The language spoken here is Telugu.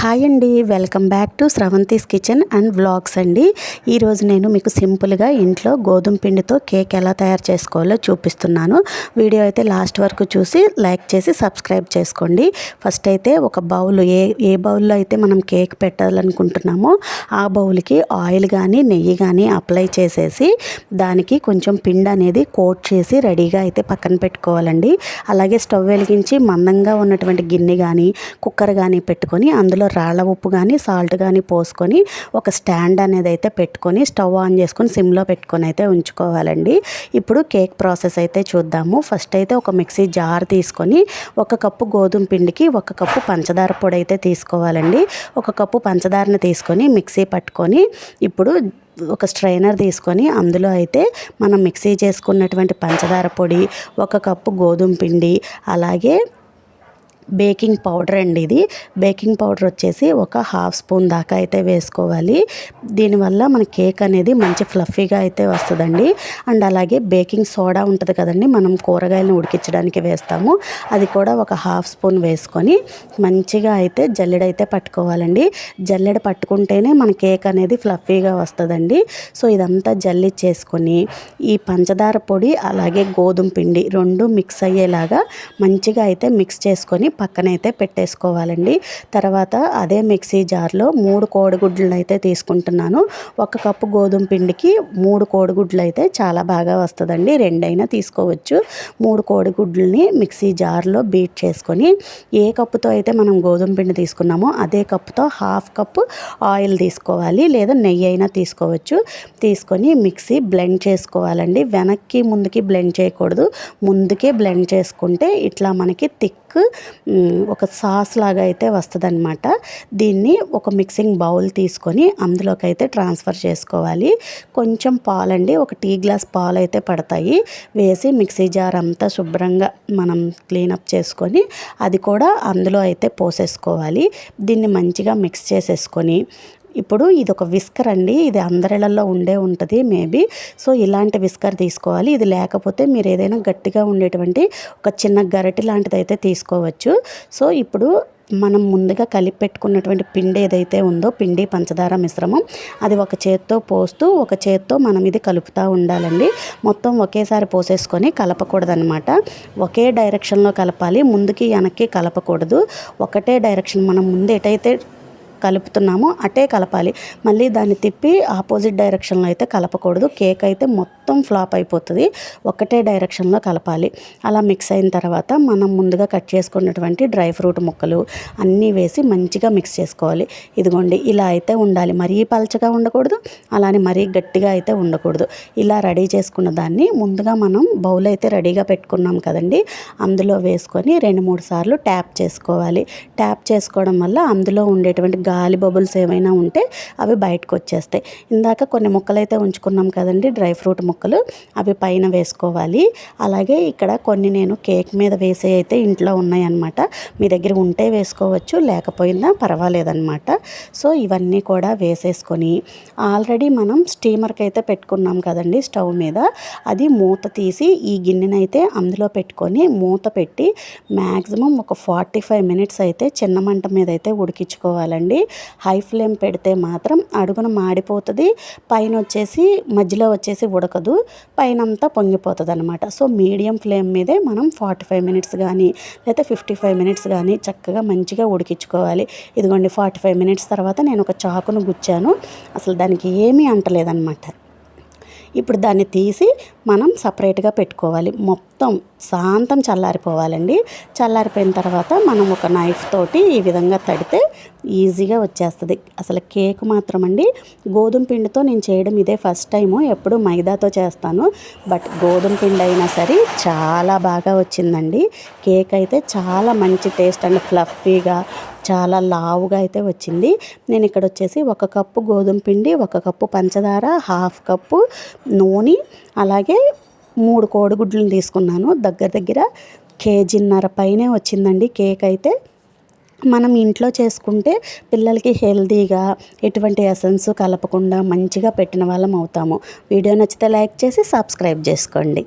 హాయ్ అండి, welcome back to Sravanthi's kitchen and vlogs అండి. ఈరోజు నేను మీకు సింపుల్గా ఇంట్లో గోధుమ పిండితో కేక్ ఎలా తయారు చేసుకోవాలో చూపిస్తున్నాను. వీడియో అయితే లాస్ట్ వరకు చూసి లైక్ చేసి సబ్స్క్రైబ్ చేసుకోండి. ఫస్ట్ అయితే ఒక బౌల్, ఏ బౌల్లో అయితే మనం కేక్ పెట్టాలనుకుంటున్నామో ఆ బౌల్కి ఆయిల్ కానీ నెయ్యి కానీ అప్లై చేసేసి దానికి కొంచెం పిండి అనేది కోట్ చేసి రెడీగా అయితే పక్కన పెట్టుకోవాలండి. అలాగే స్టవ్ వెలిగించి మందంగా ఉన్నటువంటి గిన్నె కానీ కుక్కర్ కానీ పెట్టుకొని అందులో రాళ్ళ ఉప్పు కానీ సాల్ట్ కానీ పోసుకొని ఒక స్టాండ్ అనేది అయితే పెట్టుకొని స్టవ్ ఆన్ చేసుకొని సిమ్లో పెట్టుకొని అయితే ఉంచుకోవాలండి. ఇప్పుడు కేక్ ప్రాసెస్ అయితే చూద్దాము. ఫస్ట్ అయితే ఒక మిక్సీ జార్ తీసుకొని 1 కప్పు గోధుమ పిండికి 1 కప్పు పంచదార పొడి అయితే తీసుకోవాలండి. 1 కప్పు పంచదారని తీసుకొని మిక్సీ పట్టుకొని ఇప్పుడు ఒక స్ట్రైనర్ తీసుకొని అందులో అయితే మనం మిక్సీ చేసుకున్నటువంటి పంచదార పొడి, 1 కప్పు గోధుమ పిండి, అలాగే బేకింగ్ పౌడర్ అండి. ఇది బేకింగ్ పౌడర్ వచ్చేసి ఒక 1/2 స్పూన్ దాకా అయితే వేసుకోవాలి. దీనివల్ల మన కేక్ అనేది మంచి ఫ్లఫీగా అయితే వస్తుందండి. అండ్ అలాగే బేకింగ్ సోడా ఉంటుంది కదండి, మనం కూరగాయలను ఉడికించడానికి వేస్తాము, అది కూడా ఒక 1/2 స్పూన్ వేసుకొని మంచిగా అయితే జల్లెడైతే పట్టుకోవాలండి. జల్లెడ పట్టుకుంటేనే మన కేక్ అనేది ఫ్లఫీగా వస్తుందండి. సో ఇదంతా జల్లిచ్చేసుకొని ఈ పంచదార పొడి అలాగే గోధుమ పిండి 2 మిక్స్ అయ్యేలాగా మంచిగా అయితే మిక్స్ చేసుకొని పక్కనైతే పెట్టేసుకోవాలండి. తర్వాత అదే మిక్సీ జార్లో 3 కోడిగుడ్లను అయితే తీసుకుంటున్నాను. 1 కప్పు గోధుమ పిండికి 3 కోడిగుడ్లు అయితే చాలా బాగా వస్తుందండి. 2 అయినా తీసుకోవచ్చు. 3 కోడిగుడ్లని మిక్సీ జార్లో బీట్ చేసుకొని ఏ కప్పుతో అయితే మనం గోధుమ పిండి తీసుకున్నామో అదే కప్పుతో 1/2 కప్పు ఆయిల్ తీసుకోవాలి, లేదా నెయ్యి అయినా తీసుకోవచ్చు. తీసుకొని మిక్సీ బ్లెండ్ చేసుకోవాలండి. వెనక్కి ముందుకి బ్లెండ్ చేయకూడదు, ముందుకే బ్లెండ్ చేసుకుంటే ఇట్లా మనకి థిక్ ఒక సాస్ లాగా అయితే వస్తుందన్నమాట. దీన్ని ఒక మిక్సింగ్ బౌల్ తీసుకొని అందులోకి అయితే ట్రాన్స్ఫర్ చేసుకోవాలి. కొంచెం పాలండి, ఒక టీ గ్లాస్ పాలు అయితే పడతాయి, వేసి మిక్సీ జార్ అంతా శుభ్రంగా మనం క్లీనప్ చేసుకొని అది కూడా అందులో అయితే పోసేసుకోవాలి. దీన్ని మంచిగా మిక్స్ చేసేసుకొని ఇప్పుడు ఇది ఒక విస్కర్ అండి, ఇది అందరిళ్ళల్లో ఉండే ఉంటుంది మేబీ. సో ఇలాంటి విస్కర్ తీసుకోవాలి. ఇది లేకపోతే మీరు ఏదైనా గట్టిగా ఉండేటువంటి ఒక చిన్న గరిటె లాంటిది అయితే తీసుకోవచ్చు. సో ఇప్పుడు మనం ముందుగా కలిపి పెట్టుకున్నటువంటి పిండి ఏదైతే ఉందో, పిండి పంచదార మిశ్రమం, అది ఒక చేత్తో పోస్తూ ఒక చేత్తో మనం ఇది కలుపుతూ ఉండాలండి. మొత్తం ఒకేసారి పోసేసుకొని కలపకూడదనమాట. ఒకే డైరెక్షన్లో కలపాలి, ముందుకి వెనక్కి కలపకూడదు. ఒకటే డైరెక్షన్, మనం ముందు ఎటైతే కలుపుతున్నామో అటే కలపాలి. మళ్ళీ దాన్ని తిప్పి ఆపోజిట్ డైరెక్షన్లో అయితే కలపకూడదు. కేక్ అయితే మొత్తం ఫ్లాప్ అయిపోతుంది. ఒకటే డైరెక్షన్లో కలపాలి. అలా మిక్స్ అయిన తర్వాత మనం ముందుగా కట్ చేసుకున్నటువంటి డ్రై ఫ్రూట్ ముక్కలు అన్నీ వేసి మంచిగా మిక్స్ చేసుకోవాలి. ఇదిగోండి ఇలా అయితే ఉండాలి, మరీ పలచగా ఉండకూడదు, అలానే మరీ గట్టిగా అయితే ఉండకూడదు. ఇలా రెడీ చేసుకున్న దాన్ని ముందుగా మనం బౌల్ అయితే రెడీగా పెట్టుకున్నాం కదండి, అందులో వేసుకొని 2-3 సార్లు ట్యాప్ చేసుకోవాలి. ట్యాప్ చేసుకోవడం వల్ల అందులో ఉండేటువంటి గాలి బబుల్స్ ఏమైనా ఉంటే అవి బయటకు వచ్చేస్తాయి. ఇందాక కొన్ని ముక్కలు అయితే ఉంచుకున్నాం కదండి, డ్రై ఫ్రూట్ ముక్కలు, అవి పైన వేసుకోవాలి. అలాగే ఇక్కడ కొన్ని నేను కేక్ మీద వేసే అయితే ఇంట్లో ఉన్నాయన్నమాట. మీ దగ్గర ఉంటే వేసుకోవచ్చు, లేకపోయినా పర్వాలేదన్నమాట. సో ఇవన్నీ కూడా వేసేసుకొని ఆల్రెడీ మనం స్టీమర్కి అయితే పెట్టుకున్నాం కదండి స్టవ్ మీద, అది మూత తీసి ఈ గిన్నెనైతే అందులో పెట్టుకొని మూత పెట్టి మ్యాక్సిమం ఒక 45 మినిట్స్ అయితే చిన్న మంట మీద అయితే ఉడికించుకోవాలండి. హై ఫ్లేమ్ పెడితే మాత్రం అడుగున మాడిపోతుంది, పైన వచ్చేసి మధ్యలో వచ్చేసి ఉడకదు, పైన అంతా పొంగిపోతుంది అనమాట. సో మీడియం ఫ్లేమ్ మీదే మనం 45 మినిట్స్ కానీ లేదా 55 మినిట్స్ కానీ చక్కగా మంచిగా ఉడికించుకోవాలి. ఇదిగోండి 45 మినిట్స్ తర్వాత నేను ఒక చాకును గుచ్చాను, అసలు దానికి ఏమీ అంటలేదన్నమాట. ఇప్పుడు దాన్ని తీసి మనం సపరేట్గా పెట్టుకోవాలి. మొత్తం శాంతం చల్లారిపోవాలండి. చల్లారిపోయిన తర్వాత మనం ఒక నైఫ్ తోటి ఈ విధంగా తడితే ఈజీగా వచ్చేస్తుంది. అసలు కేక్ మాత్రం అండి, గోధుమ పిండితో నేను చేయడం ఇదే ఫస్ట్ టైము, ఎప్పుడు మైదాతో చేస్తాను, బట్ గోధుమ పిండి అయినా సరే చాలా బాగా వచ్చిందండి. కేక్ అయితే చాలా మంచి టేస్ట్ అండ్ ఫ్లఫీగా చాలా లావుగా అయితే వచ్చింది. నేను ఇక్కడ వచ్చేసి 1 కప్పు గోధుమ పిండి, 1 కప్పు పంచదార, 1/2 కప్పు నూనె, అలాగే 3 కోడిగుడ్లను తీసుకున్నాను. దగ్గర కేజీన్నర పైనే వచ్చిందండి కేక్ అయితే. మనం ఇంట్లో చేసుకుంటే పిల్లలకి హెల్తీగా ఎటువంటి ఎసెన్స్ కలపకుండా మంచిగా పెట్టిన వాళ్ళం అవుతాము. వీడియో నచ్చితే లైక్ చేసి సబ్స్క్రైబ్ చేసుకోండి.